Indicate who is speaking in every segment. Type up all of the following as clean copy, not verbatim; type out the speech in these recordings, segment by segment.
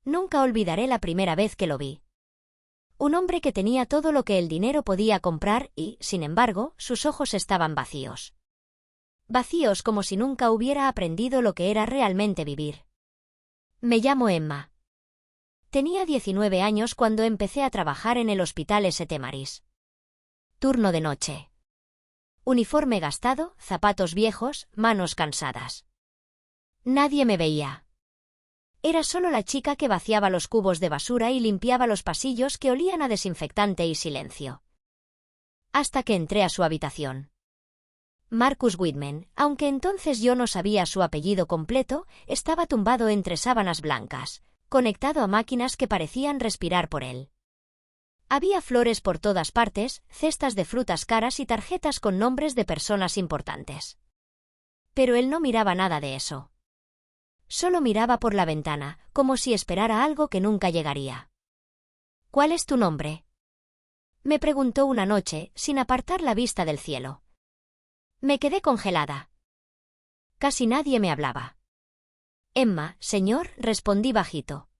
Speaker 1: Nunca olvidaré la primera vez que lo vi. Un hombre que tenía todo lo que el dinero podía comprar y, sin embargo, sus ojos estaban vacíos. Vacíos como si nunca hubiera aprendido lo que era realmente vivir. Me llamo Emma. Tenía 19 años cuando empecé a trabajar en el Hospital St. Mary's. Turno de noche. Uniforme gastado, zapatos viejos, manos cansadas. Nadie me veía. Era solo la chica que vaciaba los cubos de basura y limpiaba los pasillos que olían a desinfectante y silencio. Hasta que entré a su habitación. Marcus Whitman, aunque entonces yo no sabía su apellido completo, estaba tumbado entre sábanas blancas, conectado a máquinas que parecían respirar por él. Había flores por todas partes, cestas de frutas caras y tarjetas con nombres de personas importantes. Pero él no miraba nada de eso. Solo miraba por la ventana, como si esperara algo que nunca llegaría. ¿Cuál es tu nombre?, me preguntó una noche, sin apartar la vista del cielo. Me quedé congelada. Casi nadie me hablaba. Emma, señor, respondí bajito.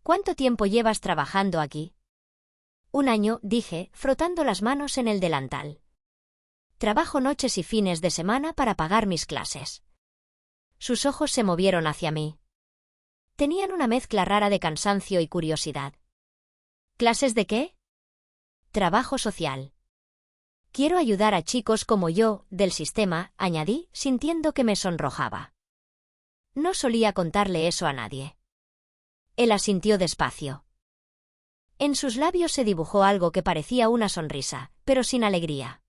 Speaker 1: ¿Cuánto tiempo llevas trabajando aquí? 1 año, dije, frotando las manos en el delantal. Trabajo noches y fines de semana para pagar mis clases. Sus ojos se movieron hacia mí. Tenían una mezcla rara de cansancio y curiosidad. ¿Clases de qué? Trabajo social. Quiero ayudar a chicos como yo, del sistema, añadí, sintiendo que me sonrojaba. No solía contarle eso a nadie. Él asintió despacio. En sus labios se dibujó algo que parecía una sonrisa, pero sin alegría.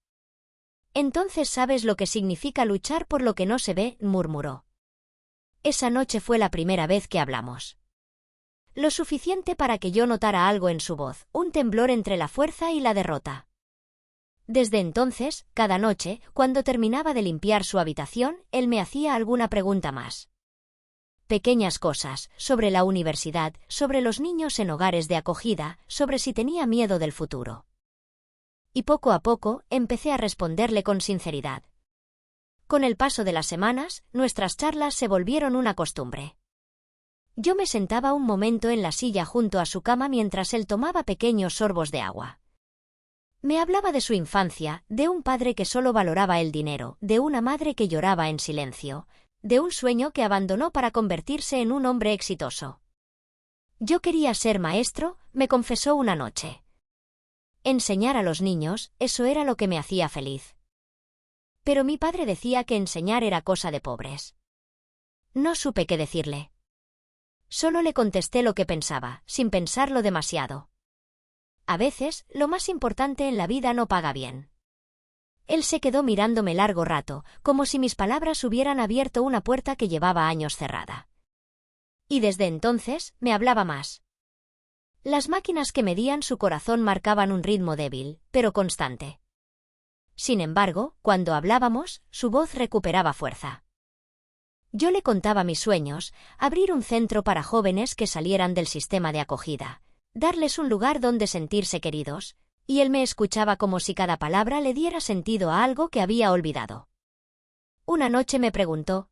Speaker 1: Entonces sabes lo que significa luchar por lo que no se ve, murmuró. Esa noche fue la primera vez que hablamos. Lo suficiente para que yo notara algo en su voz, un temblor entre la fuerza y la derrota. Desde entonces, cada noche, cuando terminaba de limpiar su habitación, él me hacía alguna pregunta más. Pequeñas cosas, sobre la universidad, sobre los niños en hogares de acogida, sobre si tenía miedo del futuro. Y poco a poco, empecé a responderle con sinceridad. Con el paso de las semanas, nuestras charlas se volvieron una costumbre. Yo me sentaba un momento en la silla junto a su cama mientras él tomaba pequeños sorbos de agua. Me hablaba de su infancia, de un padre que solo valoraba el dinero, de una madre que lloraba en silencio, de un sueño que abandonó para convertirse en un hombre exitoso. Yo quería ser maestro, me confesó una noche. Enseñar a los niños, eso era lo que me hacía feliz. Pero mi padre decía que enseñar era cosa de pobres. No supe qué decirle. Solo le contesté lo que pensaba, sin pensarlo demasiado. A veces, lo más importante en la vida no paga bien. Él se quedó mirándome largo rato, como si mis palabras hubieran abierto una puerta que llevaba años cerrada. Y desde entonces, me hablaba más. Las máquinas que medían su corazón marcaban un ritmo débil, pero constante. Sin embargo, cuando hablábamos, su voz recuperaba fuerza. Yo le contaba mis sueños, abrir un centro para jóvenes que salieran del sistema de acogida, darles un lugar donde sentirse queridos, y él me escuchaba como si cada palabra le diera sentido a algo que había olvidado. Una noche me preguntó: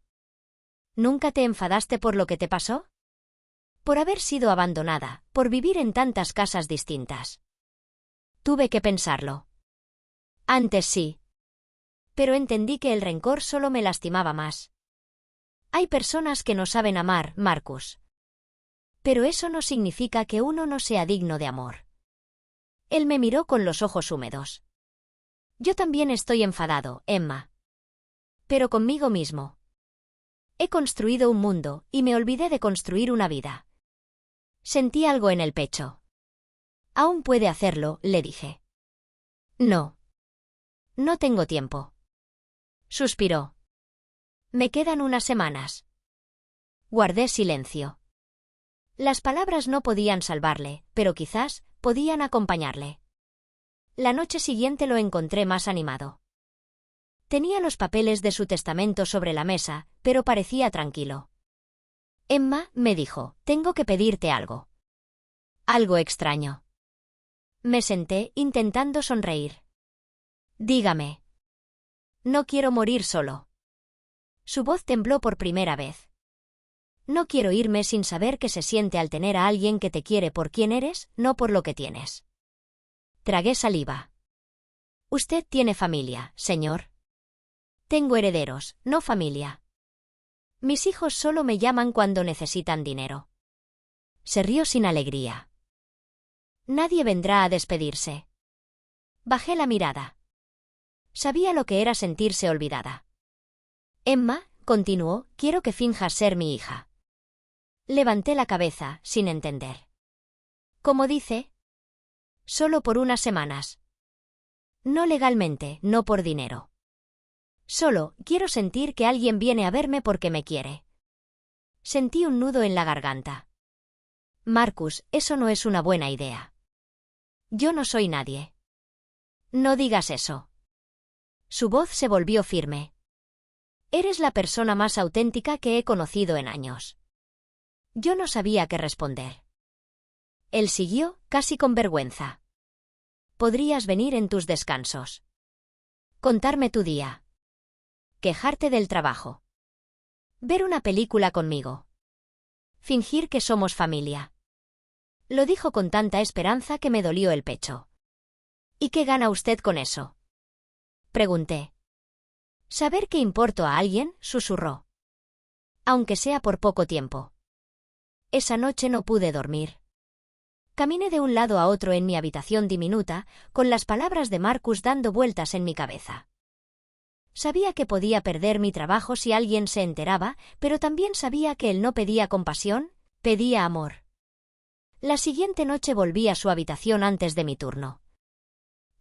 Speaker 1: ¿Nunca te enfadaste por lo que te pasó? Por haber sido abandonada, por vivir en tantas casas distintas. Tuve que pensarlo. Antes sí. Pero entendí que el rencor solo me lastimaba más. Hay personas que no saben amar, Marcus. Pero eso no significa que uno no sea digno de amor. Él me miró con los ojos húmedos. Yo también estoy enfadado, Emma. Pero conmigo mismo. He construido un mundo, y me olvidé de construir una vida. Sentí algo en el pecho. Aún puede hacerlo, le dije. No. No tengo tiempo. Suspiró. Me quedan unas semanas. Guardé silencio. Las palabras no podían salvarle, pero quizás podían acompañarle. La noche siguiente lo encontré más animado. Tenía los papeles de su testamento sobre la mesa, pero parecía tranquilo. Emma, me dijo, tengo que pedirte algo. Algo extraño. Me senté, intentando sonreír. Dígame. No quiero morir solo. Su voz tembló por primera vez. No quiero irme sin saber qué se siente al tener a alguien que te quiere por quien eres, no por lo que tienes. Tragué saliva. Usted tiene familia, señor. Tengo herederos, no familia. Mis hijos solo me llaman cuando necesitan dinero. Se rió sin alegría. Nadie vendrá a despedirse. Bajé la mirada. Sabía lo que era sentirse olvidada. Emma, continuó, quiero que finjas ser mi hija. Levanté la cabeza, sin entender. ¿Cómo dice? Solo por unas semanas. No legalmente, no por dinero. Solo, quiero sentir que alguien viene a verme porque me quiere. Sentí un nudo en la garganta. Marcus, eso no es una buena idea. Yo no soy nadie. No digas eso. Su voz se volvió firme. Eres la persona más auténtica que he conocido en años. Yo no sabía qué responder. Él siguió, casi con vergüenza. Podrías venir en tus descansos. Contarme tu día. Quejarte del trabajo. Ver una película conmigo. Fingir que somos familia. Lo dijo con tanta esperanza que me dolió el pecho. ¿Y qué gana usted con eso? Pregunté. Saber que importo a alguien, susurró. Aunque sea por poco tiempo. Esa noche no pude dormir. Caminé de un lado a otro en mi habitación diminuta, con las palabras de Marcus dando vueltas en mi cabeza. Sabía que podía perder mi trabajo si alguien se enteraba, pero también sabía que él no pedía compasión, pedía amor. La siguiente noche volví a su habitación antes de mi turno.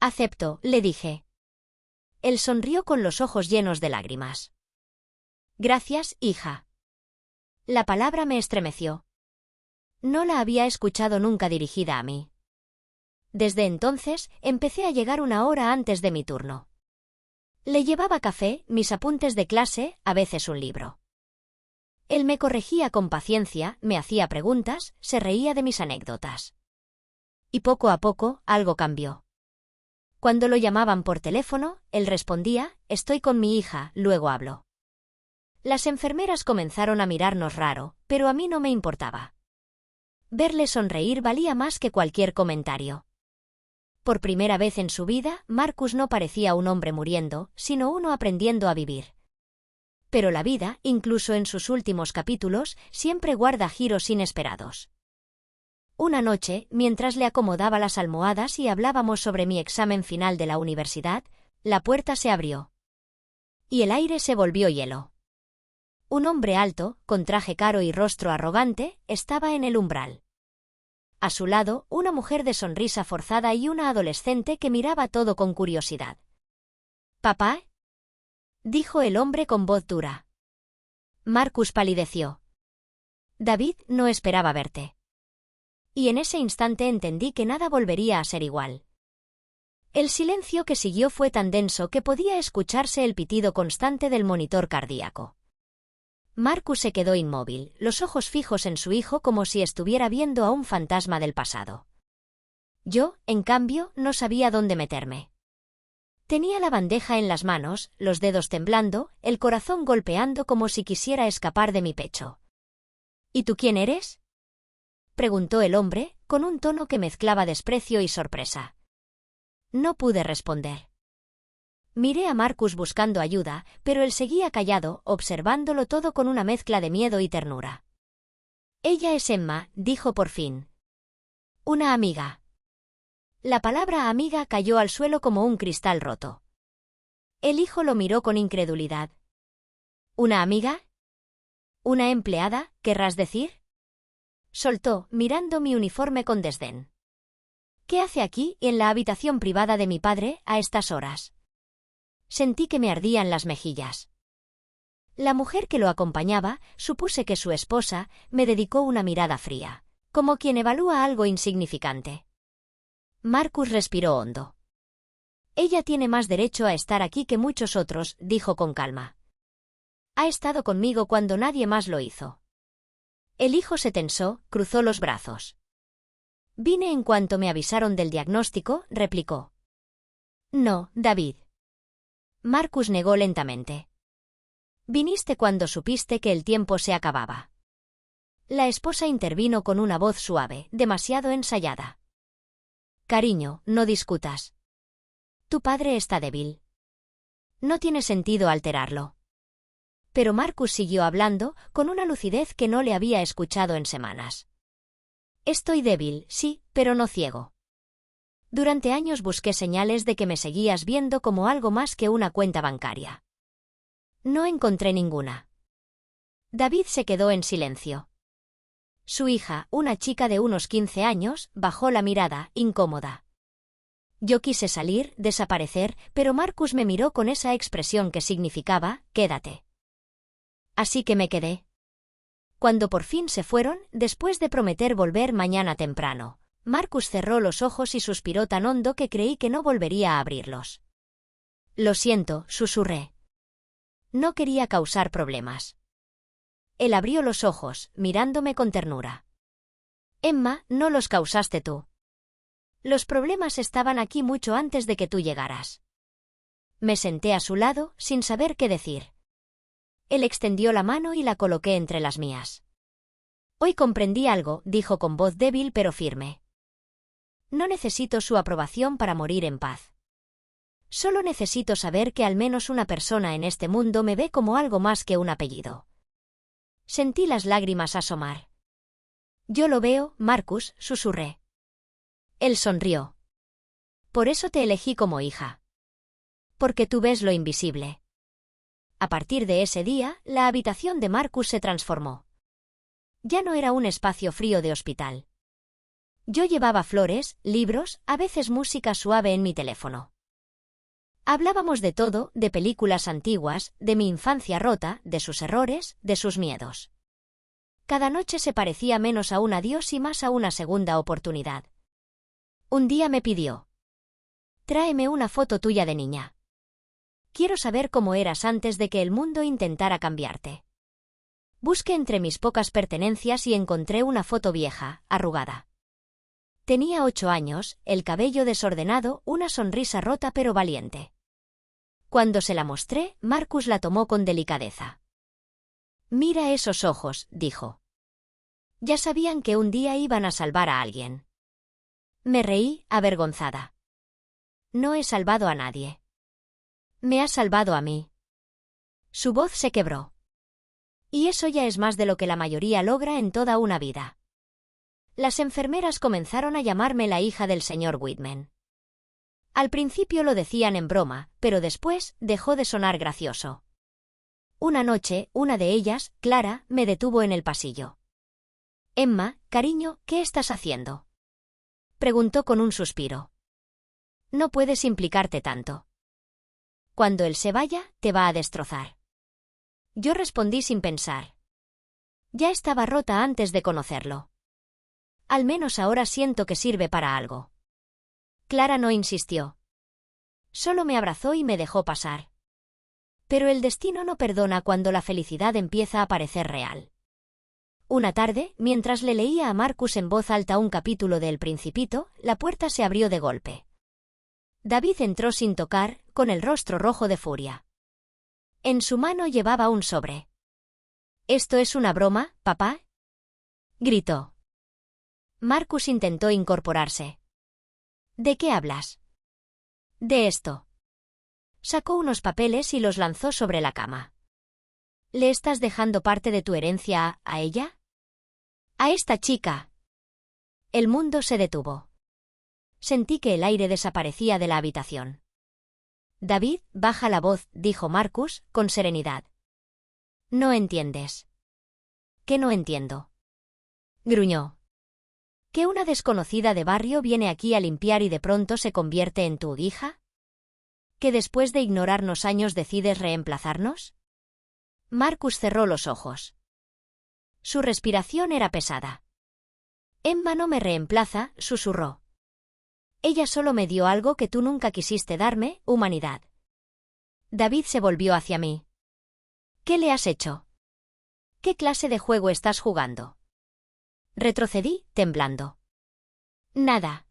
Speaker 1: Acepto, le dije. Él sonrió con los ojos llenos de lágrimas. Gracias, hija. La palabra me estremeció. No la había escuchado nunca dirigida a mí. Desde entonces, empecé a llegar una hora antes de mi turno. Le llevaba café, mis apuntes de clase, a veces un libro. Él me corregía con paciencia, me hacía preguntas, se reía de mis anécdotas. Y poco a poco, algo cambió. Cuando lo llamaban por teléfono, él respondía, estoy con mi hija, luego hablo. Las enfermeras comenzaron a mirarnos raro, pero a mí no me importaba. Verle sonreír valía más que cualquier comentario. Por primera vez en su vida, Marcus no parecía un hombre muriendo, sino uno aprendiendo a vivir. Pero la vida, incluso en sus últimos capítulos, siempre guarda giros inesperados. Una noche, mientras le acomodaba las almohadas y hablábamos sobre mi examen final de la universidad, la puerta se abrió. Y el aire se volvió hielo. Un hombre alto, con traje caro y rostro arrogante, estaba en el umbral. A su lado, una mujer de sonrisa forzada y una adolescente que miraba todo con curiosidad. «¿Papá?», dijo el hombre con voz dura. Marcus palideció. «David, no esperaba verte». Y en ese instante entendí que nada volvería a ser igual. El silencio que siguió fue tan denso que podía escucharse el pitido constante del monitor cardíaco. Marcus se quedó inmóvil, los ojos fijos en su hijo como si estuviera viendo a un fantasma del pasado. Yo, en cambio, no sabía dónde meterme. Tenía la bandeja en las manos, los dedos temblando, el corazón golpeando como si quisiera escapar de mi pecho. ¿Y tú quién eres?, preguntó el hombre, con un tono que mezclaba desprecio y sorpresa. No pude responder. Miré a Marcus buscando ayuda, pero él seguía callado, observándolo todo con una mezcla de miedo y ternura. Ella es Emma, dijo por fin. Una amiga. La palabra amiga cayó al suelo como un cristal roto. El hijo lo miró con incredulidad. ¿Una amiga? ¿Una empleada, querrás decir? Soltó, mirando mi uniforme con desdén. ¿Qué hace aquí, en la habitación privada de mi padre, a estas horas? Sentí que me ardían las mejillas. La mujer que lo acompañaba, supuse que su esposa, me dedicó una mirada fría, como quien evalúa algo insignificante. Marcus respiró hondo. Ella tiene más derecho a estar aquí que muchos otros, dijo con calma. Ha estado conmigo cuando nadie más lo hizo. El hijo se tensó, cruzó los brazos. Vine en cuanto me avisaron del diagnóstico, replicó. No, David. Marcus negó lentamente. Viniste cuando supiste que el tiempo se acababa. La esposa intervino con una voz suave, demasiado ensayada. Cariño, no discutas. Tu padre está débil. No tiene sentido alterarlo. Pero Marcus siguió hablando, con una lucidez que no le había escuchado en semanas. Estoy débil, sí, pero no ciego. Durante años busqué señales de que me seguías viendo como algo más que una cuenta bancaria. No encontré ninguna. David se quedó en silencio. Su hija, una chica de unos 15 años, bajó la mirada, incómoda. Yo quise salir, desaparecer, pero Marcus me miró con esa expresión que significaba, quédate. Así que me quedé. Cuando por fin se fueron, después de prometer volver mañana temprano, Marcus cerró los ojos y suspiró tan hondo que creí que no volvería a abrirlos. Lo siento, susurré. No quería causar problemas. Él abrió los ojos, mirándome con ternura. Emma, no los causaste tú. Los problemas estaban aquí mucho antes de que tú llegaras. Me senté a su lado, sin saber qué decir. Él extendió la mano y la coloqué entre las mías. Hoy comprendí algo, dijo con voz débil pero firme. No necesito su aprobación para morir en paz. Solo necesito saber que al menos una persona en este mundo me ve como algo más que un apellido. Sentí las lágrimas asomar. Yo lo veo, Marcus, susurré. Él sonrió. Por eso te elegí como hija. Porque tú ves lo invisible. A partir de ese día, la habitación de Marcus se transformó. Ya no era un espacio frío de hospital. Yo llevaba flores, libros, a veces música suave en mi teléfono. Hablábamos de todo, de películas antiguas, de mi infancia rota, de sus errores, de sus miedos. Cada noche se parecía menos a un adiós y más a una segunda oportunidad. Un día me pidió: tráeme una foto tuya de niña. Quiero saber cómo eras antes de que el mundo intentara cambiarte. Busqué entre mis pocas pertenencias y encontré una foto vieja, arrugada. Tenía 8 años, el cabello desordenado, una sonrisa rota pero valiente. Cuando se la mostré, Marcus la tomó con delicadeza. Mira esos ojos, dijo. Ya sabían que un día iban a salvar a alguien. Me reí, avergonzada. No he salvado a nadie. Me has salvado a mí. Su voz se quebró. Y eso ya es más de lo que la mayoría logra en toda una vida. Las enfermeras comenzaron a llamarme la hija del señor Whitman. Al principio lo decían en broma, pero después dejó de sonar gracioso. Una noche, una de ellas, Clara, me detuvo en el pasillo. Emma, cariño, ¿qué estás haciendo?, preguntó con un suspiro. No puedes implicarte tanto. Cuando él se vaya, te va a destrozar. Yo respondí sin pensar. Ya estaba rota antes de conocerlo. Al menos ahora siento que sirve para algo. Clara no insistió. Solo me abrazó y me dejó pasar. Pero el destino no perdona cuando la felicidad empieza a parecer real. Una tarde, mientras le leía a Marcus en voz alta un capítulo de El Principito, la puerta se abrió de golpe. David entró sin tocar, con el rostro rojo de furia. En su mano llevaba un sobre. ¿Esto es una broma, papá?, gritó. Marcus intentó incorporarse. ¿De qué hablas? De esto. Sacó unos papeles y los lanzó sobre la cama. ¿Le estás dejando parte de tu herencia a ella? ¿A esta chica? El mundo se detuvo. Sentí que el aire desaparecía de la habitación. David, baja la voz, dijo Marcus, con serenidad. No entiendes. ¿Qué no entiendo? Gruñó. ¿Que una desconocida de barrio viene aquí a limpiar y de pronto se convierte en tu hija? ¿Que después de ignorarnos años decides reemplazarnos? Marcus cerró los ojos. Su respiración era pesada. Emma no me reemplaza, susurró. Ella solo me dio algo que tú nunca quisiste darme, humanidad. David se volvió hacia mí. ¿Qué le has hecho? ¿Qué clase de juego estás jugando? Retrocedí, temblando. Nada.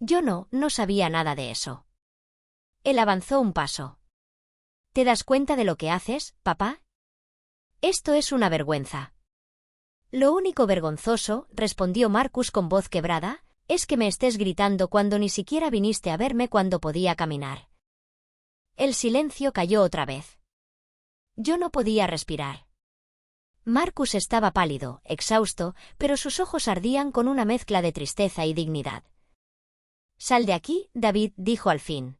Speaker 1: Yo no sabía nada de eso. Él avanzó un paso. ¿Te das cuenta de lo que haces, papá? Esto es una vergüenza. Lo único vergonzoso, respondió Marcus con voz quebrada, es que me estés gritando cuando ni siquiera viniste a verme cuando podía caminar. El silencio cayó otra vez. Yo no podía respirar. Marcus estaba pálido, exhausto, pero sus ojos ardían con una mezcla de tristeza y dignidad. «Sal de aquí, David», dijo al fin.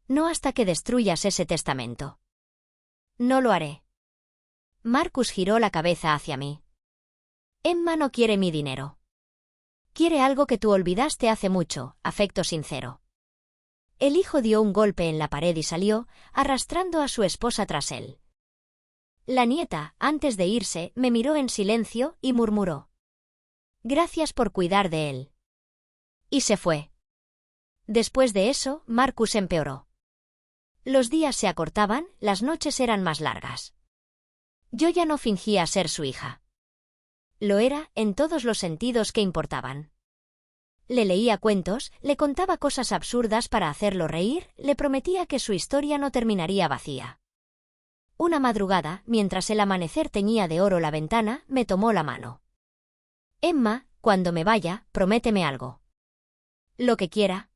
Speaker 1: «No hasta que destruyas ese testamento». «No lo haré». Marcus giró la cabeza hacia mí. «Emma no quiere mi dinero. Quiere algo que tú olvidaste hace mucho, afecto sincero». El hijo dio un golpe en la pared y salió, arrastrando a su esposa tras él. La nieta, antes de irse, me miró en silencio y murmuró: «Gracias por cuidar de él». Y se fue. Después de eso, Marcus empeoró. Los días se acortaban, las noches eran más largas. Yo ya no fingía ser su hija. Lo era, en todos los sentidos que importaban. Le leía cuentos, le contaba cosas absurdas para hacerlo reír, le prometía que su historia no terminaría vacía. Una madrugada, mientras el amanecer teñía de oro la ventana, me tomó la mano. «Emma, cuando me vaya, prométeme algo». «Lo que quiera».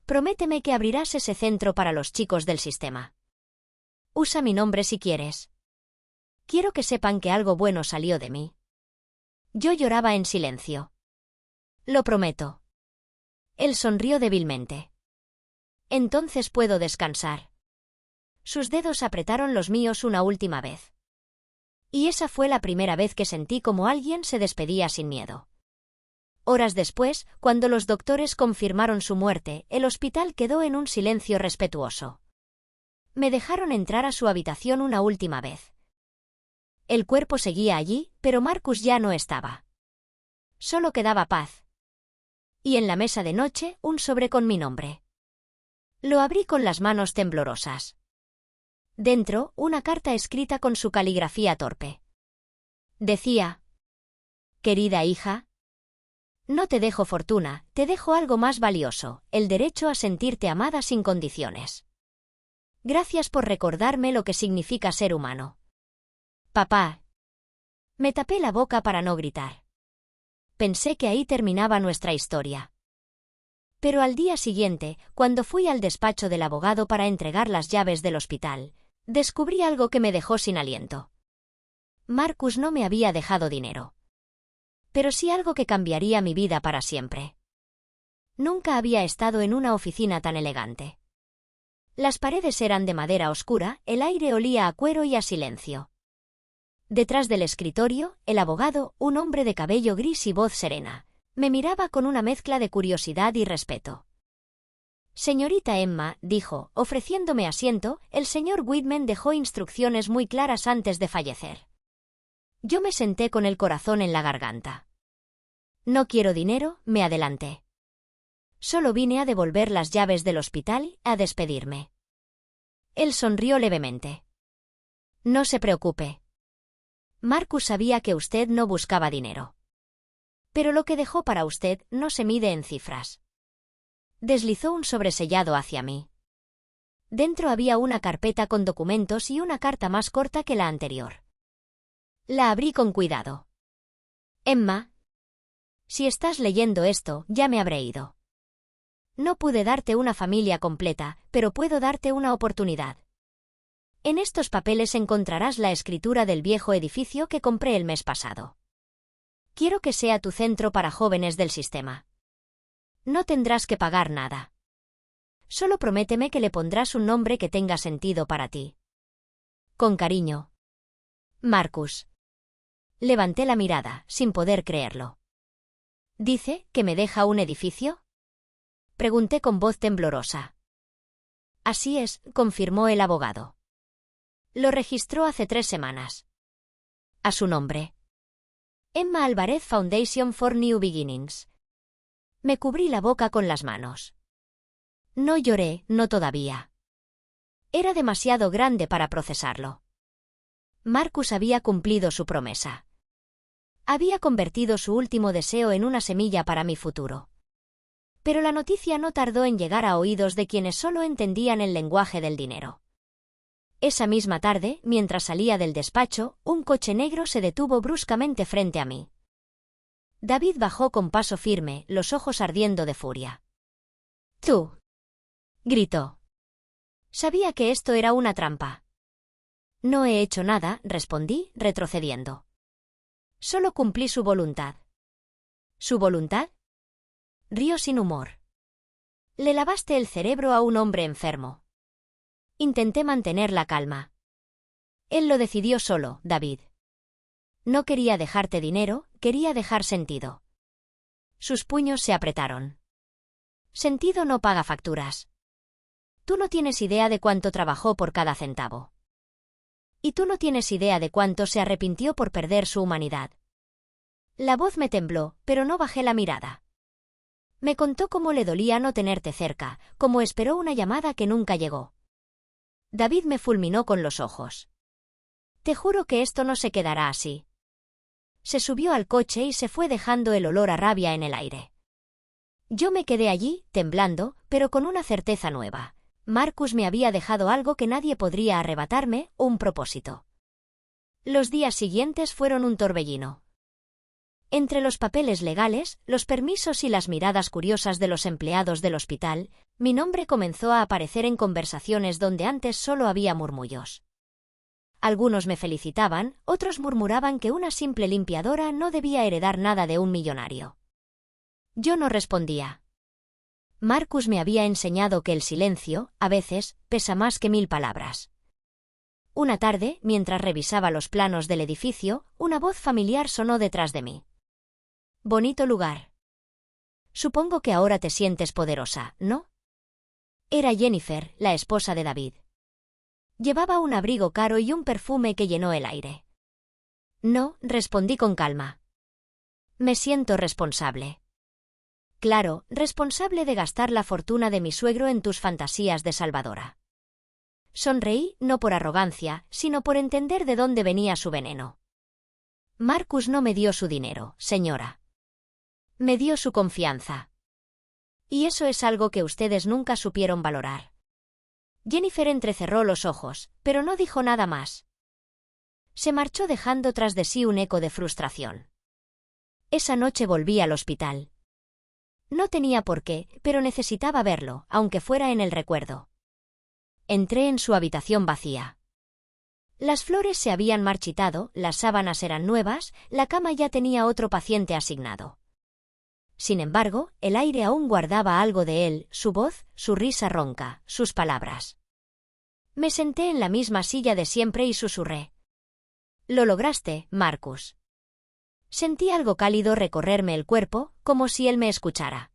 Speaker 1: «Prométeme que abrirás ese centro para los chicos del sistema. Usa mi nombre si quieres. Quiero que sepan que algo bueno salió de mí». Yo lloraba en silencio. «Lo prometo». Él sonrió débilmente. «Entonces puedo descansar». Sus dedos apretaron los míos una última vez. Y esa fue la primera vez que sentí como alguien se despedía sin miedo. Horas después, cuando los doctores confirmaron su muerte, el hospital quedó en un silencio respetuoso. Me dejaron entrar a su habitación una última vez. El cuerpo seguía allí, pero Marcus ya no estaba. Solo quedaba paz. Y en la mesa de noche, un sobre con mi nombre. Lo abrí con las manos temblorosas. Dentro, una carta escrita con su caligrafía torpe. Decía: «Querida hija, no te dejo fortuna, te dejo algo más valioso, el derecho a sentirte amada sin condiciones. Gracias por recordarme lo que significa ser humano. Papá». Me tapé la boca para no gritar. Pensé que ahí terminaba nuestra historia. Pero al día siguiente, cuando fui al despacho del abogado para entregar las llaves del hospital, descubrí algo que me dejó sin aliento. Marcus no me había dejado dinero. Pero sí algo que cambiaría mi vida para siempre. Nunca había estado en una oficina tan elegante. Las paredes eran de madera oscura, el aire olía a cuero y a silencio. Detrás del escritorio, el abogado, un hombre de cabello gris y voz serena, me miraba con una mezcla de curiosidad y respeto. «Señorita Emma», dijo, ofreciéndome asiento, «el señor Whitman dejó instrucciones muy claras antes de fallecer». Yo me senté con el corazón en la garganta. «No quiero dinero», me adelanté. «Solo vine a devolver las llaves del hospital, a despedirme». Él sonrió levemente. «No se preocupe. Marcus sabía que usted no buscaba dinero. Pero lo que dejó para usted no se mide en cifras». Deslizó un sobresellado hacia mí. Dentro había una carpeta con documentos y una carta más corta que la anterior. La abrí con cuidado. «Emma, si estás leyendo esto, ya me habré ido. No pude darte una familia completa, pero puedo darte una oportunidad. En estos papeles encontrarás la escritura del viejo edificio que compré el mes pasado. Quiero que sea tu centro para jóvenes del sistema. No tendrás que pagar nada. Solo prométeme que le pondrás un nombre que tenga sentido para ti. Con cariño. Marcus». Levanté la mirada, sin poder creerlo. «¿Dice que me deja un edificio?», pregunté con voz temblorosa. «Así es», confirmó el abogado. «Lo registró hace 3 semanas. A su nombre. Emma Álvarez Foundation for New Beginnings». Me cubrí la boca con las manos. No lloré, no todavía. Era demasiado grande para procesarlo. Marcus había cumplido su promesa. Había convertido su último deseo en una semilla para mi futuro. Pero la noticia no tardó en llegar a oídos de quienes solo entendían el lenguaje del dinero. Esa misma tarde, mientras salía del despacho, un coche negro se detuvo bruscamente frente a mí. David bajó con paso firme, los ojos ardiendo de furia. «¡Tú!», gritó. Sabía que esto era una trampa. «No he hecho nada», respondí, retrocediendo. «Solo cumplí su voluntad». «¿Su voluntad?», rió sin humor. «Le lavaste el cerebro a un hombre enfermo». Intenté mantener la calma. «Él lo decidió solo, David. No quería dejarte dinero, quería dejar sentido». Sus puños se apretaron. «Sentido no paga facturas. Tú no tienes idea de cuánto trabajó por cada centavo. Y tú no tienes idea de cuánto se arrepintió por perder su humanidad». La voz me tembló, pero no bajé la mirada. Me contó cómo le dolía no tenerte cerca, cómo esperó una llamada que nunca llegó. David me fulminó con los ojos. «Te juro que esto no se quedará así». Se subió al coche y se fue dejando el olor a rabia en el aire. Yo me quedé allí, temblando, pero con una certeza nueva. Marcus me había dejado algo que nadie podría arrebatarme, un propósito. Los días siguientes fueron un torbellino. Entre los papeles legales, los permisos y las miradas curiosas de los empleados del hospital, mi nombre comenzó a aparecer en conversaciones donde antes solo había murmullos. Algunos me felicitaban, otros murmuraban que una simple limpiadora no debía heredar nada de un millonario. Yo no respondía. Marcus me había enseñado que el silencio, a veces, pesa más que 1000 palabras. Una tarde, mientras revisaba los planos del edificio, una voz familiar sonó detrás de mí. «Bonito lugar. Supongo que ahora te sientes poderosa, ¿no?». Era Jennifer, la esposa de David. Llevaba un abrigo caro y un perfume que llenó el aire. «No», respondí con calma. «Me siento responsable». «Claro, responsable de gastar la fortuna de mi suegro en tus fantasías de salvadora». Sonreí, no por arrogancia, sino por entender de dónde venía su veneno. «Marcus no me dio su dinero, señora. Me dio su confianza. Y eso es algo que ustedes nunca supieron valorar». Jennifer entrecerró los ojos, pero no dijo nada más. Se marchó dejando tras de sí un eco de frustración. Esa noche volví al hospital. No tenía por qué, pero necesitaba verlo, aunque fuera en el recuerdo. Entré en su habitación vacía. Las flores se habían marchitado, las sábanas eran nuevas, la cama ya tenía otro paciente asignado. Sin embargo, el aire aún guardaba algo de él, su voz, su risa ronca, sus palabras. Me senté en la misma silla de siempre y susurré. «Lo lograste, Marcus». Sentí algo cálido recorrerme el cuerpo, como si él me escuchara.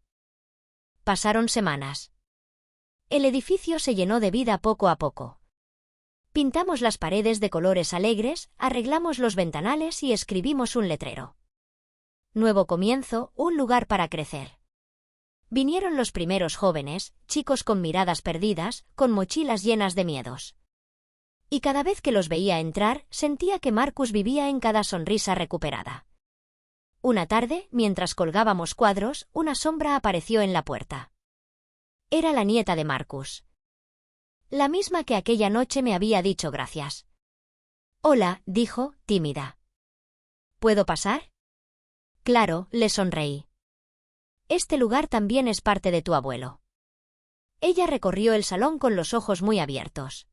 Speaker 1: Pasaron semanas. El edificio se llenó de vida poco a poco. Pintamos las paredes de colores alegres, arreglamos los ventanales y escribimos un letrero. Nuevo comienzo, un lugar para crecer. Vinieron los primeros jóvenes, chicos con miradas perdidas, con mochilas llenas de miedos. Y cada vez que los veía entrar, sentía que Marcus vivía en cada sonrisa recuperada. Una tarde, mientras colgábamos cuadros, una sombra apareció en la puerta. Era la nieta de Marcus. La misma que aquella noche me había dicho gracias. «Hola», dijo, tímida. «¿Puedo pasar?». «Claro», le sonreí. «Este lugar también es parte de tu abuelo». Ella recorrió el salón con los ojos muy abiertos.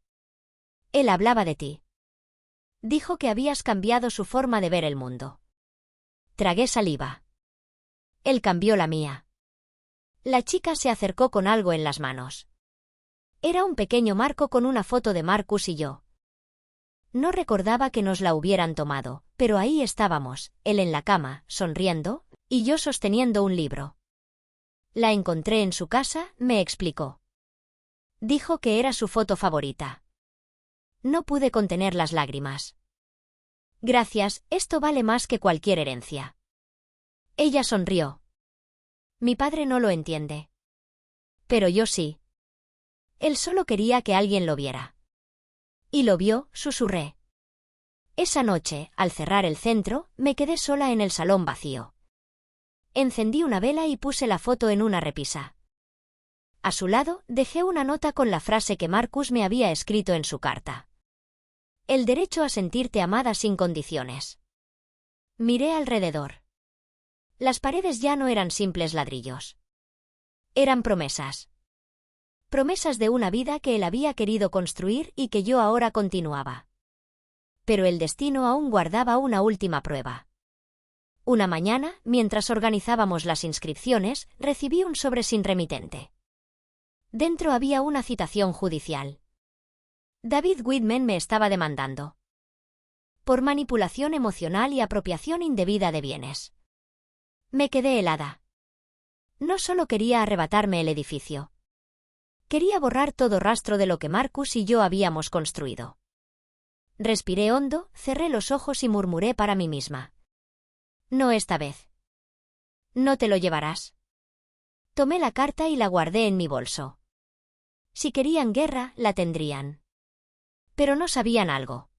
Speaker 1: «Él hablaba de ti. Dijo que habías cambiado su forma de ver el mundo». Tragué saliva. Él cambió la mía. La chica se acercó con algo en las manos. Era un pequeño marco con una foto de Marcus y yo. No recordaba que nos la hubieran tomado, pero ahí estábamos, él en la cama, sonriendo, y yo sosteniendo un libro. La encontré en su casa, me explicó. Dijo que era su foto favorita. No pude contener las lágrimas. «Gracias, esto vale más que cualquier herencia». Ella sonrió. «Mi padre no lo entiende». «Pero yo sí». Él solo quería que alguien lo viera. «¿Y lo vio?», susurré. Esa noche, al cerrar el centro, me quedé sola en el salón vacío. Encendí una vela y puse la foto en una repisa. A su lado, dejé una nota con la frase que Marcus me había escrito en su carta. El derecho a sentirte amada sin condiciones. Miré alrededor. Las paredes ya no eran simples ladrillos. Eran promesas. Promesas de una vida que él había querido construir y que yo ahora continuaba. Pero el destino aún guardaba una última prueba. Una mañana, mientras organizábamos las inscripciones, recibí un sobre sin remitente. Dentro había una citación judicial. David Whitman me estaba demandando por manipulación emocional y apropiación indebida de bienes. Me quedé helada. No solo quería arrebatarme el edificio. Quería borrar todo rastro de lo que Marcus y yo habíamos construido. Respiré hondo, cerré los ojos y murmuré para mí misma. No esta vez. No te lo llevarás. Tomé la carta y la guardé en mi bolso. Si querían guerra, la tendrían. Pero no sabían algo.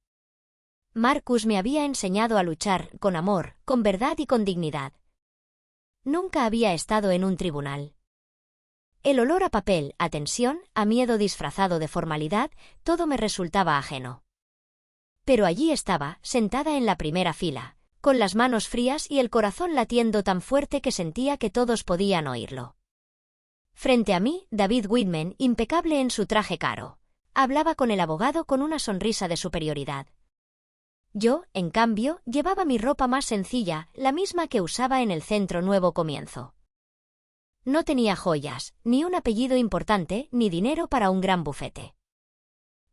Speaker 1: Marcus me había enseñado a luchar, con amor, con verdad y con dignidad. Nunca había estado en un tribunal. El olor a papel, a tensión, a miedo disfrazado de formalidad, todo me resultaba ajeno. Pero allí estaba, sentada en la primera fila, con las manos frías y el corazón latiendo tan fuerte que sentía que todos podían oírlo. Frente a mí, David Whitman, impecable en su traje caro. Hablaba con el abogado con una sonrisa de superioridad. Yo, en cambio, llevaba mi ropa más sencilla, la misma que usaba en el Centro Nuevo Comienzo. No tenía joyas, ni un apellido importante, ni dinero para un gran bufete.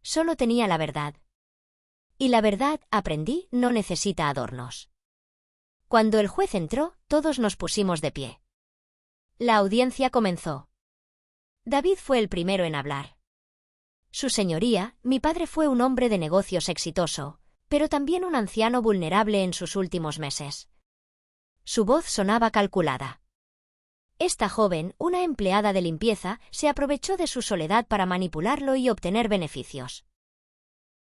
Speaker 1: Solo tenía la verdad. Y la verdad, aprendí, no necesita adornos. Cuando el juez entró, todos nos pusimos de pie. La audiencia comenzó. David fue el primero en hablar. Su señoría, mi padre fue un hombre de negocios exitoso, pero también un anciano vulnerable en sus últimos meses. Su voz sonaba calculada. Esta joven, una empleada de limpieza, se aprovechó de su soledad para manipularlo y obtener beneficios.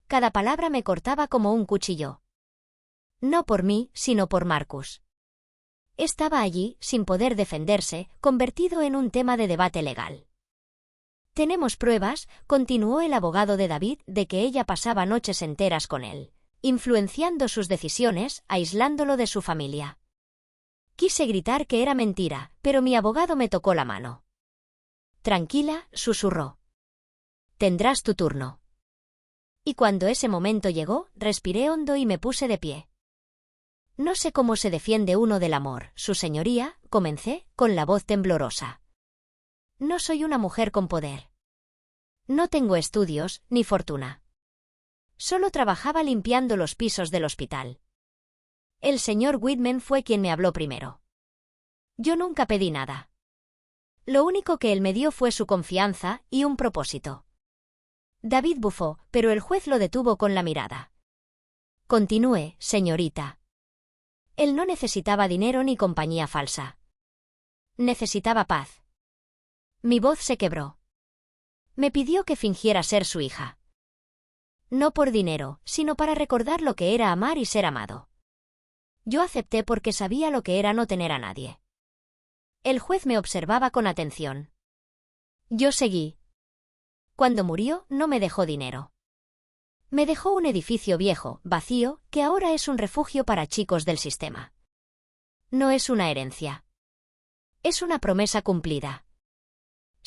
Speaker 1: Cada palabra me cortaba como un cuchillo. No por mí, sino por Marcus. Estaba allí, sin poder defenderse, convertido en un tema de debate legal. Tenemos pruebas, continuó el abogado de David, de que ella pasaba noches enteras con él, influenciando sus decisiones, aislándolo de su familia. Quise gritar que era mentira, pero mi abogado me tocó la mano. Tranquila, susurró. Tendrás tu turno. Y cuando ese momento llegó, respiré hondo y me puse de pie. No sé cómo se defiende uno del amor, su señoría, comencé, con la voz temblorosa. No soy una mujer con poder. No tengo estudios, ni fortuna. Solo trabajaba limpiando los pisos del hospital. El señor Whitman fue quien me habló primero. Yo nunca pedí nada. Lo único que él me dio fue su confianza y un propósito. David bufó, pero el juez lo detuvo con la mirada. Continúe, señorita. Él no necesitaba dinero ni compañía falsa. Necesitaba paz. Mi voz se quebró. Me pidió que fingiera ser su hija. No por dinero, sino para recordar lo que era amar y ser amado. Yo acepté porque sabía lo que era no tener a nadie. El juez me observaba con atención. Yo seguí. Cuando murió, no me dejó dinero. Me dejó un edificio viejo, vacío, que ahora es un refugio para chicos del sistema. No es una herencia. Es una promesa cumplida.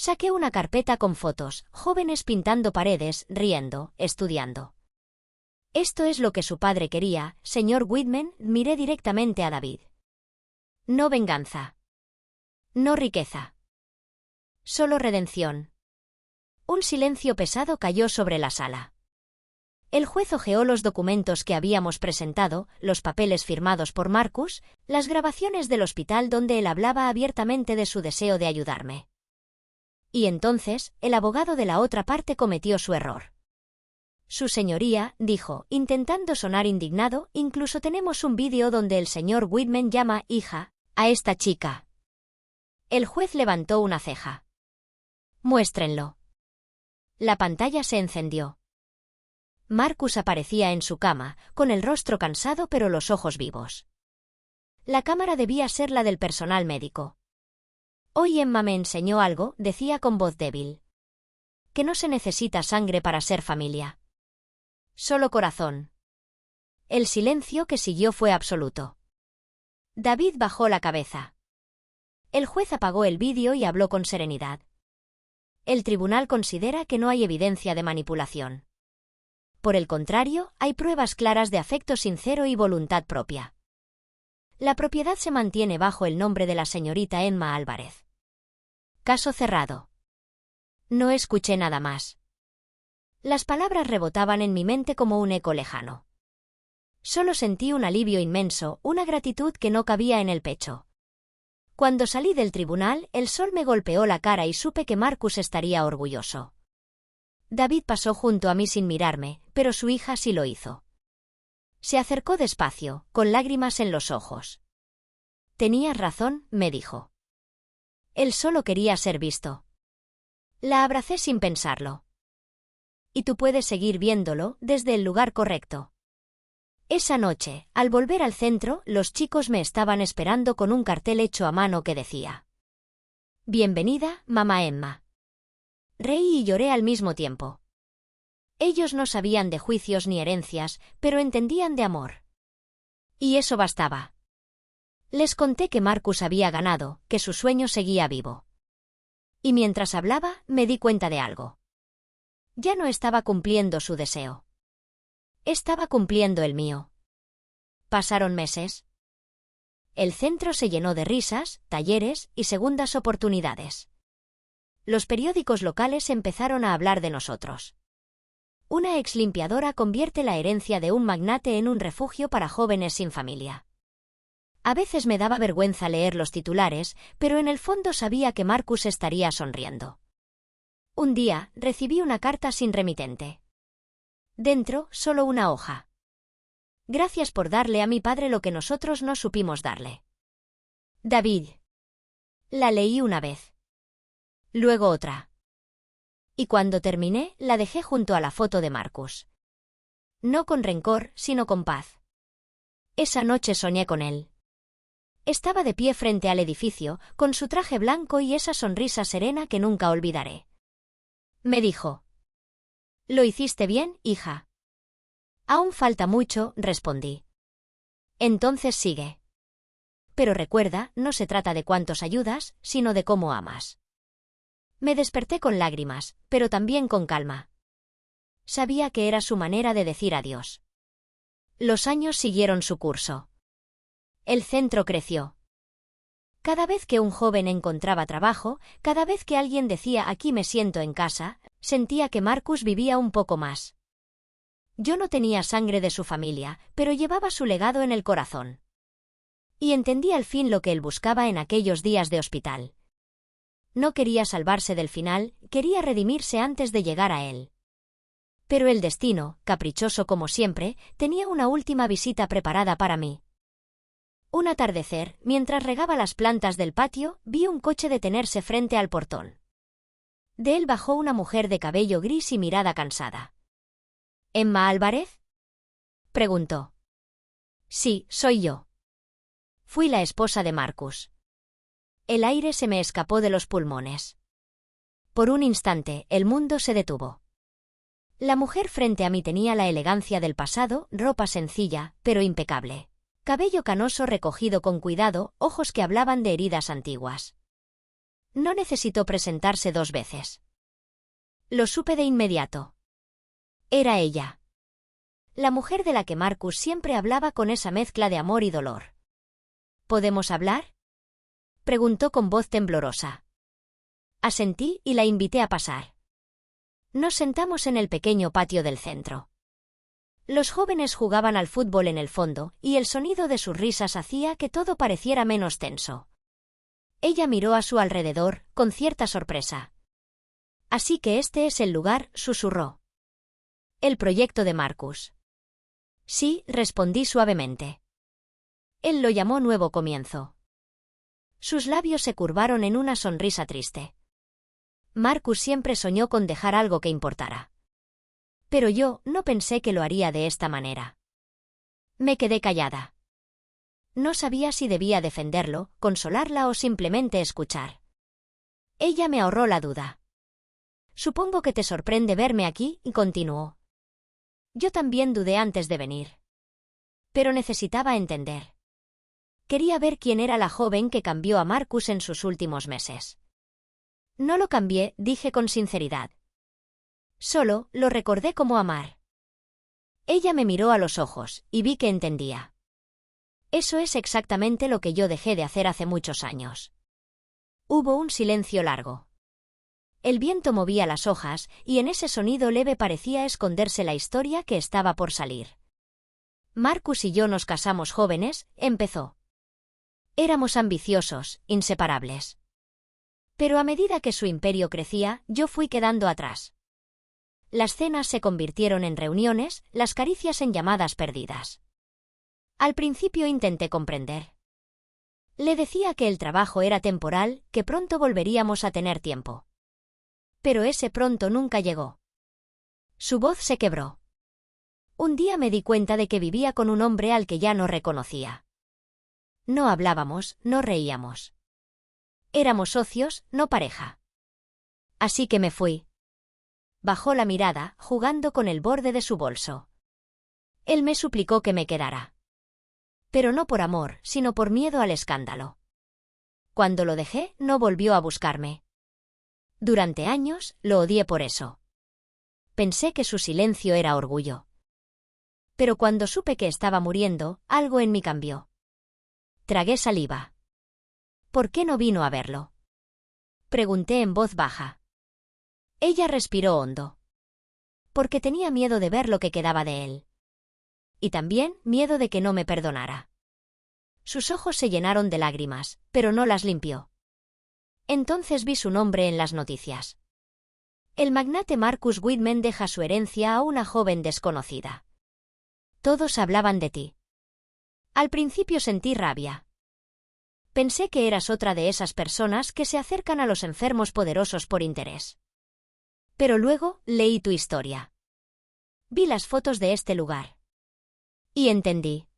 Speaker 1: Saqué una carpeta con fotos, jóvenes pintando paredes, riendo, estudiando. Esto es lo que su padre quería, señor Whitman, miré directamente a David. No venganza. No riqueza. Solo redención. Un silencio pesado cayó sobre la sala. El juez hojeó los documentos que habíamos presentado, los papeles firmados por Marcus, las grabaciones del hospital donde él hablaba abiertamente de su deseo de ayudarme. Y entonces, el abogado de la otra parte cometió su error. Su señoría, dijo, intentando sonar indignado, incluso tenemos un vídeo donde el señor Whitman llama hija a esta chica. El juez levantó una ceja. Muéstrenlo. La pantalla se encendió. Marcus aparecía en su cama, con el rostro cansado pero los ojos vivos. La cámara debía ser la del personal médico. Hoy Emma me enseñó algo, decía con voz débil. Que no se necesita sangre para ser familia. Solo corazón. El silencio que siguió fue absoluto. David bajó la cabeza. El juez apagó el vídeo y habló con serenidad. El tribunal considera que no hay evidencia de manipulación. Por el contrario, hay pruebas claras de afecto sincero y voluntad propia. La propiedad se mantiene bajo el nombre de la señorita Emma Álvarez. Caso cerrado. No escuché nada más. Las palabras rebotaban en mi mente como un eco lejano. Solo sentí un alivio inmenso, una gratitud que no cabía en el pecho. Cuando salí del tribunal, el sol me golpeó la cara y supe que Marcus estaría orgulloso. David pasó junto a mí sin mirarme, pero su hija sí lo hizo. Se acercó despacio, con lágrimas en los ojos. «Tenías razón», me dijo. Él solo quería ser visto. La abracé sin pensarlo. Y tú puedes seguir viéndolo desde el lugar correcto. Esa noche, al volver al centro, los chicos me estaban esperando con un cartel hecho a mano que decía: «Bienvenida, mamá Emma». Reí y lloré al mismo tiempo. Ellos no sabían de juicios ni herencias, pero entendían de amor. Y eso bastaba. Les conté que Marcus había ganado, que su sueño seguía vivo. Y mientras hablaba, me di cuenta de algo. Ya no estaba cumpliendo su deseo. Estaba cumpliendo el mío. Pasaron meses. El centro se llenó de risas, talleres y segundas oportunidades. Los periódicos locales empezaron a hablar de nosotros. Una exlimpiadora convierte la herencia de un magnate en un refugio para jóvenes sin familia. A veces me daba vergüenza leer los titulares, pero en el fondo sabía que Marcus estaría sonriendo. Un día, recibí una carta sin remitente. Dentro, solo una hoja. Gracias por darle a mi padre lo que nosotros no supimos darle. David. La leí una vez. Luego otra. Y cuando terminé, la dejé junto a la foto de Marcus. No con rencor, sino con paz. Esa noche soñé con él. Estaba de pie frente al edificio, con su traje blanco y esa sonrisa serena que nunca olvidaré. Me dijo: «Lo hiciste bien, hija». «Aún falta mucho», respondí. «Entonces sigue. Pero recuerda, no se trata de cuántos ayudas, sino de cómo amas». Me desperté con lágrimas, pero también con calma. Sabía que era su manera de decir adiós. Los años siguieron su curso. El centro creció. Cada vez que un joven encontraba trabajo, cada vez que alguien decía «aquí me siento en casa», sentía que Marcus vivía un poco más. Yo no tenía sangre de su familia, pero llevaba su legado en el corazón. Y entendí al fin lo que él buscaba en aquellos días de hospital. No quería salvarse del final, quería redimirse antes de llegar a él. Pero el destino, caprichoso como siempre, tenía una última visita preparada para mí. Un atardecer, mientras regaba las plantas del patio, vi un coche detenerse frente al portón. De él bajó una mujer de cabello gris y mirada cansada. «¿Emma Álvarez?», preguntó. «Sí, soy yo». Fui la esposa de Marcus. El aire se me escapó de los pulmones. Por un instante, el mundo se detuvo. La mujer frente a mí tenía la elegancia del pasado, ropa sencilla, pero impecable. Cabello canoso recogido con cuidado, ojos que hablaban de heridas antiguas. No necesitó presentarse dos veces. Lo supe de inmediato. Era ella. La mujer de la que Marcus siempre hablaba con esa mezcla de amor y dolor. «¿Podemos hablar?», preguntó con voz temblorosa. Asentí y la invité a pasar. Nos sentamos en el pequeño patio del centro. Los jóvenes jugaban al fútbol en el fondo, y el sonido de sus risas hacía que todo pareciera menos tenso. Ella miró a su alrededor, con cierta sorpresa. «Así que este es el lugar», susurró. «El proyecto de Marcus». «Sí», respondí suavemente. Él lo llamó nuevo comienzo. Sus labios se curvaron en una sonrisa triste. Marcus siempre soñó con dejar algo que importara. Pero yo no pensé que lo haría de esta manera. Me quedé callada. No sabía si debía defenderlo, consolarla o simplemente escuchar. Ella me ahorró la duda. «Supongo que te sorprende verme aquí», y continuó. Yo también dudé antes de venir. Pero necesitaba entender. Quería ver quién era la joven que cambió a Marcus en sus últimos meses. No lo cambié, dije con sinceridad. Solo lo recordé como Amar. Ella me miró a los ojos, y vi que entendía. Eso es exactamente lo que yo dejé de hacer hace muchos años. Hubo un silencio largo. El viento movía las hojas, y en ese sonido leve parecía esconderse la historia que estaba por salir. Marcus y yo nos casamos jóvenes, empezó. Éramos ambiciosos, inseparables. Pero a medida que su imperio crecía, yo fui quedando atrás. Las cenas se convirtieron en reuniones, las caricias en llamadas perdidas. Al principio intenté comprender. Le decía que el trabajo era temporal, que pronto volveríamos a tener tiempo. Pero ese pronto nunca llegó. Su voz se quebró. Un día me di cuenta de que vivía con un hombre al que ya no reconocía. No hablábamos, no reíamos. Éramos socios, no pareja. Así que me fui. Bajó la mirada, jugando con el borde de su bolso. Él me suplicó que me quedara. Pero no por amor, sino por miedo al escándalo. Cuando lo dejé, no volvió a buscarme. Durante años, lo odié por eso. Pensé que su silencio era orgullo. Pero cuando supe que estaba muriendo, algo en mí cambió. Tragué saliva. ¿Por qué no vino a verlo? Pregunté en voz baja. Ella respiró hondo. Porque tenía miedo de ver lo que quedaba de él. Y también miedo de que no me perdonara. Sus ojos se llenaron de lágrimas, pero no las limpió. Entonces vi su nombre en las noticias. El magnate Marcus Whitman deja su herencia a una joven desconocida. Todos hablaban de ti. Al principio sentí rabia. Pensé que eras otra de esas personas que se acercan a los enfermos poderosos por interés. Pero luego leí tu historia. Vi las fotos de este lugar. Y entendí.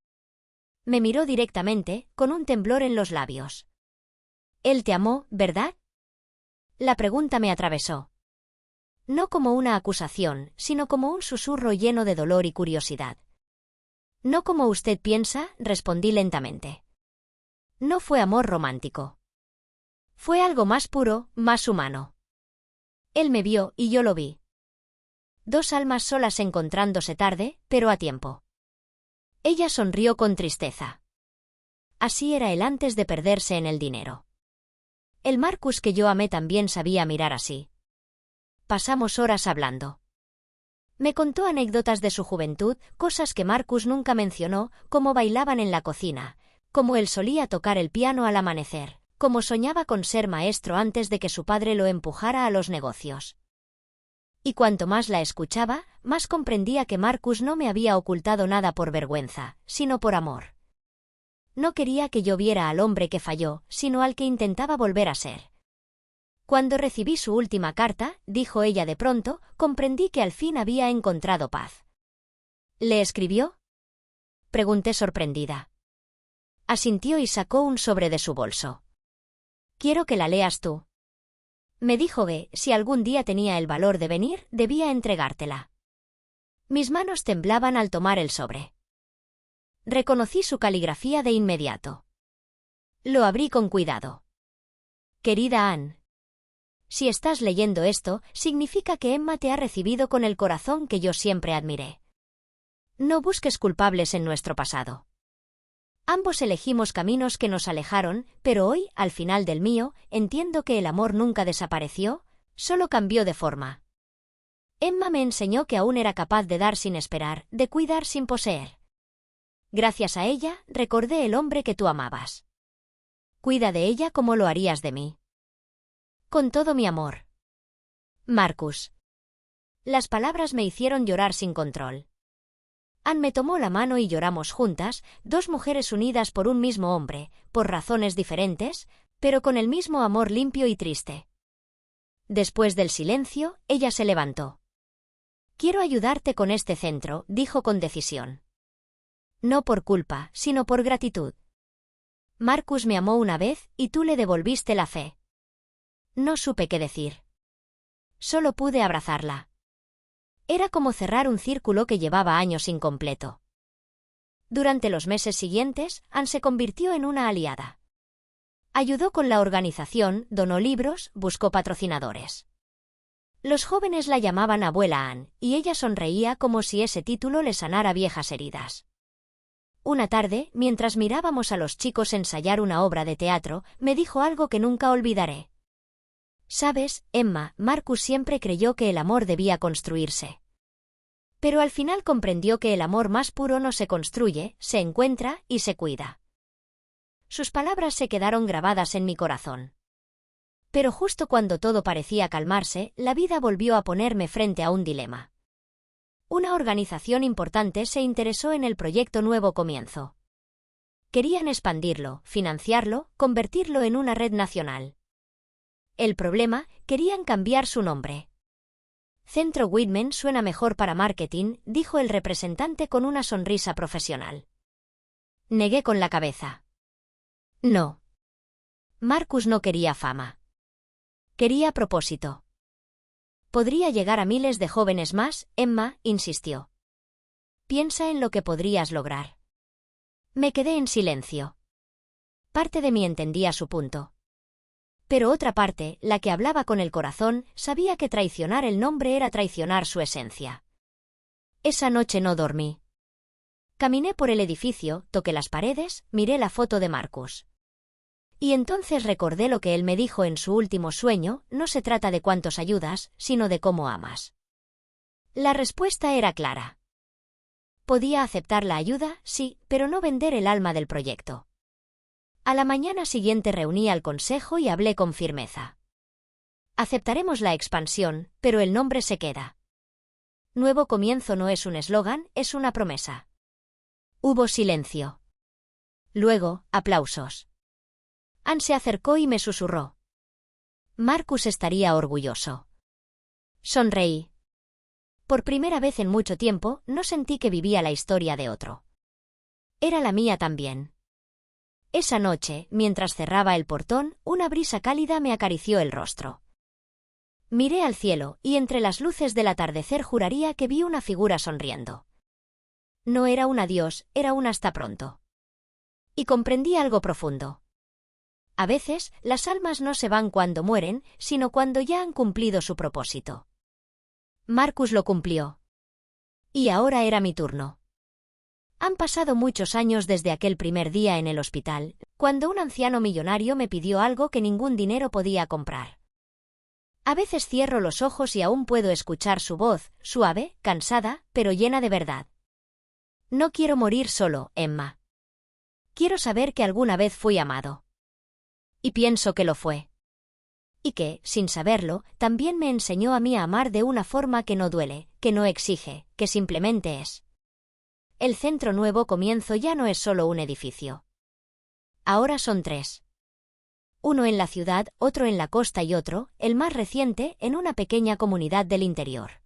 Speaker 1: Me miró directamente, con un temblor en los labios. Él te amó, ¿verdad? La pregunta me atravesó. No como una acusación, sino como un susurro lleno de dolor y curiosidad. No como usted piensa, respondí lentamente. No fue amor romántico. Fue algo más puro, más humano. Él me vio y yo lo vi. Dos almas solas encontrándose tarde, pero a tiempo. Ella sonrió con tristeza. Así era él antes de perderse en el dinero. El Marcus que yo amé también sabía mirar así. Pasamos horas hablando. Me contó anécdotas de su juventud, cosas que Marcus nunca mencionó, cómo bailaban en la cocina, cómo él solía tocar el piano al amanecer, cómo soñaba con ser maestro antes de que su padre lo empujara a los negocios. Y cuanto más la escuchaba, más comprendía que Marcus no me había ocultado nada por vergüenza, sino por amor. No quería que yo viera al hombre que falló, sino al que intentaba volver a ser. Cuando recibí su última carta, dijo ella de pronto, comprendí que al fin había encontrado paz. ¿Le escribió? Pregunté sorprendida. Asintió y sacó un sobre de su bolso. Quiero que la leas tú. Me dijo que, si algún día tenía el valor de venir, debía entregártela. Mis manos temblaban al tomar el sobre. Reconocí su caligrafía de inmediato. Lo abrí con cuidado. Querida Anne. Si estás leyendo esto, significa que Emma te ha recibido con el corazón que yo siempre admiré. No busques culpables en nuestro pasado. Ambos elegimos caminos que nos alejaron, pero hoy, al final del mío, entiendo que el amor nunca desapareció, solo cambió de forma. Emma me enseñó que aún era capaz de dar sin esperar, de cuidar sin poseer. Gracias a ella, recordé el hombre que tú amabas. Cuida de ella como lo harías de mí. Con todo mi amor. Marcus. Las palabras me hicieron llorar sin control. Anne me tomó la mano y lloramos juntas, dos mujeres unidas por un mismo hombre, por razones diferentes, pero con el mismo amor limpio y triste. Después del silencio, ella se levantó. Quiero ayudarte con este centro, dijo con decisión. No por culpa, sino por gratitud. Marcus me amó una vez, y tú le devolviste la fe. No supe qué decir. Solo pude abrazarla. Era como cerrar un círculo que llevaba años incompleto. Durante los meses siguientes, Anne se convirtió en una aliada. Ayudó con la organización, donó libros, buscó patrocinadores. Los jóvenes la llamaban Abuela Anne, y ella sonreía como si ese título le sanara viejas heridas. Una tarde, mientras mirábamos a los chicos ensayar una obra de teatro, me dijo algo que nunca olvidaré. «Sabes, Emma, Marcus siempre creyó que el amor debía construirse. Pero al final comprendió que el amor más puro no se construye, se encuentra y se cuida». Sus palabras se quedaron grabadas en mi corazón. Pero justo cuando todo parecía calmarse, la vida volvió a ponerme frente a un dilema. Una organización importante se interesó en el proyecto Nuevo Comienzo. Querían expandirlo, financiarlo, convertirlo en una red nacional. El problema, querían cambiar su nombre. Centro Whitman suena mejor para marketing, dijo el representante con una sonrisa profesional. Negué con la cabeza. No. Marcus no quería fama. Quería propósito. Podría llegar a miles de jóvenes más, Emma, insistió. Piensa en lo que podrías lograr. Me quedé en silencio. Parte de mí entendía su punto. Pero otra parte, la que hablaba con el corazón, sabía que traicionar el nombre era traicionar su esencia. Esa noche no dormí. Caminé por el edificio, toqué las paredes, miré la foto de Marcus. Y entonces recordé lo que él me dijo en su último sueño: no se trata de cuántos ayudas, sino de cómo amas. La respuesta era clara. Podía aceptar la ayuda, sí, pero no vender el alma del proyecto. A la mañana siguiente reuní al consejo y hablé con firmeza. Aceptaremos la expansión, pero el nombre se queda. Nuevo Comienzo no es un eslogan, es una promesa. Hubo silencio. Luego, aplausos. Anne se acercó y me susurró. Marcus estaría orgulloso. Sonreí. Por primera vez en mucho tiempo, no sentí que vivía la historia de otro. Era la mía también. Esa noche, mientras cerraba el portón, una brisa cálida me acarició el rostro. Miré al cielo, y entre las luces del atardecer juraría que vi una figura sonriendo. No era un adiós, era un hasta pronto. Y comprendí algo profundo. A veces, las almas no se van cuando mueren, sino cuando ya han cumplido su propósito. Marcus lo cumplió. Y ahora era mi turno. Han pasado muchos años desde aquel primer día en el hospital, cuando un anciano millonario me pidió algo que ningún dinero podía comprar. A veces cierro los ojos y aún puedo escuchar su voz, suave, cansada, pero llena de verdad. No quiero morir solo, Emma. Quiero saber que alguna vez fui amado. Y pienso que lo fue. Y que, sin saberlo, también me enseñó a mí a amar de una forma que no duele, que no exige, que simplemente es. El Centro Nuevo Comienzo ya no es solo un edificio. Ahora son 3. Uno en la ciudad, otro en la costa y otro, el más reciente, en una pequeña comunidad del interior.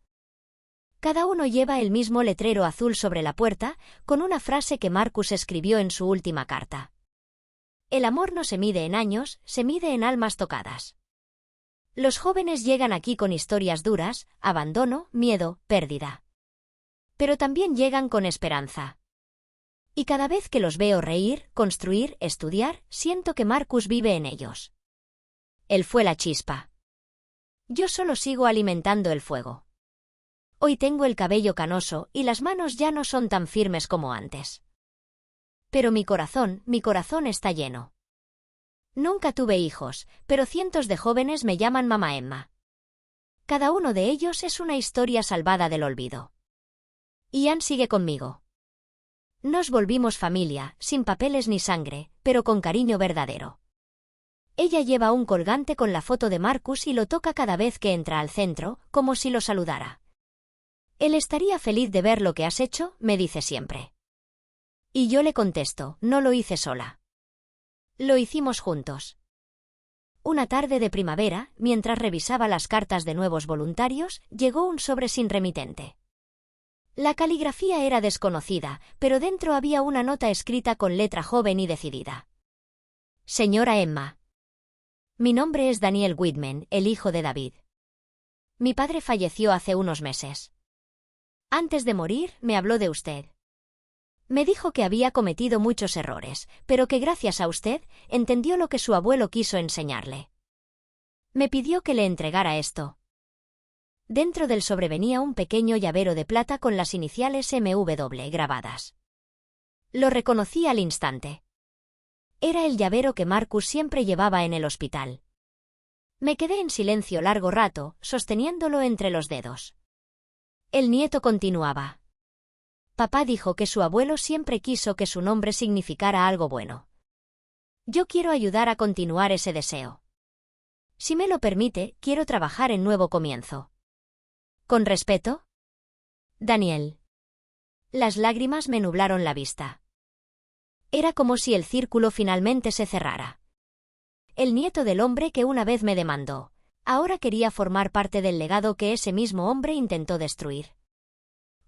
Speaker 1: Cada uno lleva el mismo letrero azul sobre la puerta, con una frase que Marcus escribió en su última carta. El amor no se mide en años, se mide en almas tocadas. Los jóvenes llegan aquí con historias duras, abandono, miedo, pérdida. Pero también llegan con esperanza. Y cada vez que los veo reír, construir, estudiar, siento que Marcus vive en ellos. Él fue la chispa. Yo solo sigo alimentando el fuego. Hoy tengo el cabello canoso y las manos ya no son tan firmes como antes. Pero mi corazón está lleno. Nunca tuve hijos, pero cientos de jóvenes me llaman Mamá Emma. Cada uno de ellos es una historia salvada del olvido. Ian sigue conmigo. Nos volvimos familia, sin papeles ni sangre, pero con cariño verdadero. Ella lleva un colgante con la foto de Marcus y lo toca cada vez que entra al centro, como si lo saludara. Él estaría feliz de ver lo que has hecho, me dice siempre. Y yo le contesto, no lo hice sola. Lo hicimos juntos. Una tarde de primavera, mientras revisaba las cartas de nuevos voluntarios, llegó un sobre sin remitente. La caligrafía era desconocida, pero dentro había una nota escrita con letra joven y decidida. Señora Emma. Mi nombre es Daniel Whitman, el hijo de David. Mi padre falleció hace unos meses. Antes de morir, me habló de usted. Me dijo que había cometido muchos errores, pero que gracias a usted, entendió lo que su abuelo quiso enseñarle. Me pidió que le entregara esto. Dentro del sobre venía un pequeño llavero de plata con las iniciales MW grabadas. Lo reconocí al instante. Era el llavero que Marcus siempre llevaba en el hospital. Me quedé en silencio largo rato, sosteniéndolo entre los dedos. El nieto continuaba. Papá dijo que su abuelo siempre quiso que su nombre significara algo bueno. Yo quiero ayudar a continuar ese deseo. Si me lo permite, quiero trabajar en Nuevo Comienzo. ¿Con respeto? Daniel. Las lágrimas me nublaron la vista. Era como si el círculo finalmente se cerrara. El nieto del hombre que una vez me demandó, ahora quería formar parte del legado que ese mismo hombre intentó destruir.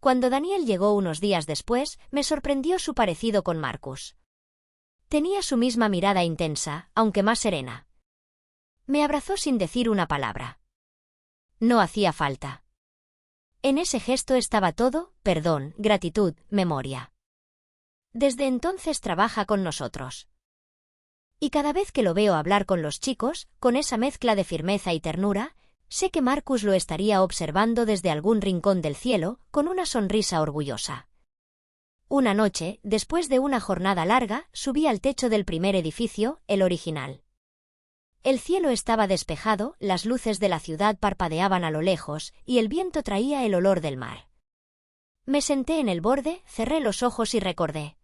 Speaker 1: Cuando Daniel llegó unos días después, me sorprendió su parecido con Marcus. Tenía su misma mirada intensa, aunque más serena. Me abrazó sin decir una palabra. No hacía falta. En ese gesto estaba todo: perdón, gratitud, memoria. Desde entonces trabaja con nosotros. Y cada vez que lo veo hablar con los chicos, con esa mezcla de firmeza y ternura, sé que Marcus lo estaría observando desde algún rincón del cielo, con una sonrisa orgullosa. Una noche, después de una jornada larga, subí al techo del primer edificio, el original. El cielo estaba despejado, las luces de la ciudad parpadeaban a lo lejos, y el viento traía el olor del mar. Me senté en el borde, cerré los ojos y recordé.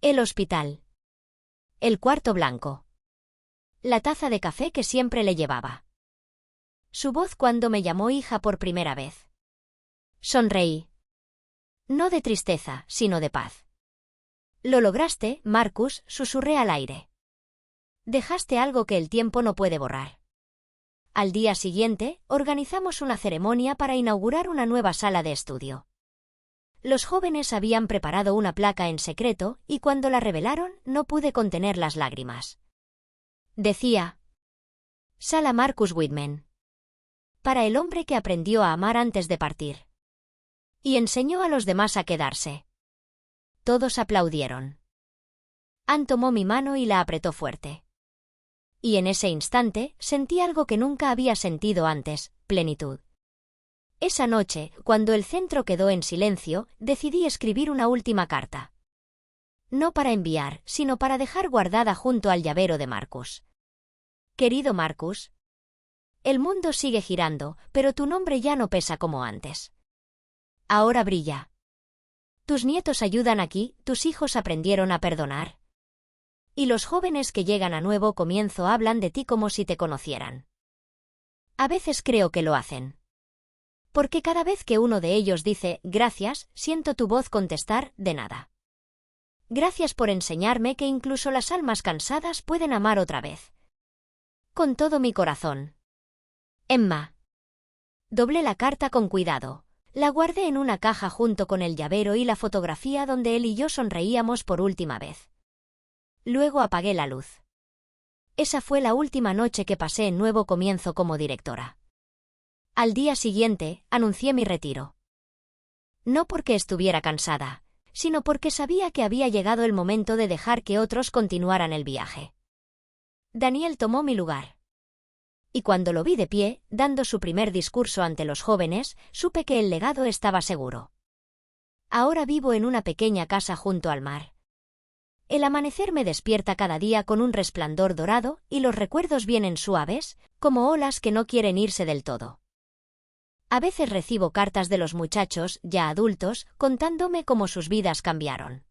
Speaker 1: El hospital. El cuarto blanco. La taza de café que siempre le llevaba. Su voz cuando me llamó hija por primera vez. Sonreí. No de tristeza, sino de paz. Lo lograste, Marcus, susurré al aire. Dejaste algo que el tiempo no puede borrar. Al día siguiente, organizamos una ceremonia para inaugurar una nueva sala de estudio. Los jóvenes habían preparado una placa en secreto, y cuando la revelaron, no pude contener las lágrimas. Decía: Sala Marcus Whitman. Para el hombre que aprendió a amar antes de partir. Y enseñó a los demás a quedarse. Todos aplaudieron. Ann tomó mi mano y la apretó fuerte. Y en ese instante, sentí algo que nunca había sentido antes: plenitud. Esa noche, cuando el centro quedó en silencio, decidí escribir una última carta. No para enviar, sino para dejar guardada junto al llavero de Marcus. Querido Marcus, el mundo sigue girando, pero tu nombre ya no pesa como antes. Ahora brilla. Tus nietos ayudan aquí, tus hijos aprendieron a perdonar. Y los jóvenes que llegan a Nuevo Comienzo hablan de ti como si te conocieran. A veces creo que lo hacen. Porque cada vez que uno de ellos dice gracias, siento tu voz contestar: de nada. Gracias por enseñarme que incluso las almas cansadas pueden amar otra vez. Con todo mi corazón. Emma. Doblé la carta con cuidado. La guardé en una caja junto con el llavero y la fotografía donde él y yo sonreíamos por última vez. Luego apagué la luz. Esa fue la última noche que pasé en Nuevo Comienzo como directora. Al día siguiente, anuncié mi retiro. No porque estuviera cansada, sino porque sabía que había llegado el momento de dejar que otros continuaran el viaje. Daniel tomó mi lugar. Y cuando lo vi de pie, dando su primer discurso ante los jóvenes, supe que el legado estaba seguro. Ahora vivo en una pequeña casa junto al mar. El amanecer me despierta cada día con un resplandor dorado, y los recuerdos vienen suaves, como olas que no quieren irse del todo. A veces recibo cartas de los muchachos, ya adultos, contándome cómo sus vidas cambiaron.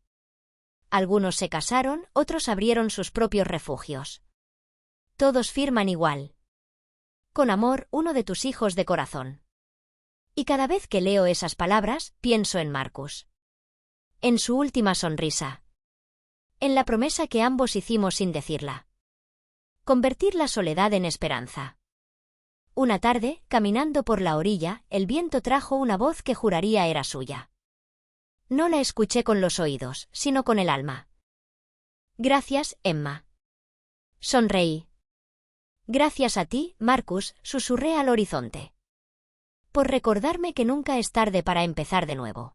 Speaker 1: Algunos se casaron, otros abrieron sus propios refugios. Todos firman igual. Con amor, uno de tus hijos de corazón. Y cada vez que leo esas palabras, pienso en Marcus. En su última sonrisa. En la promesa que ambos hicimos sin decirla. Convertir la soledad en esperanza. Una tarde, caminando por la orilla, el viento trajo una voz que juraría era suya. No la escuché con los oídos, sino con el alma. Gracias, Emma. Sonreí. Gracias a ti, Marcus, susurré al horizonte. por recordarme que nunca es tarde para empezar de nuevo.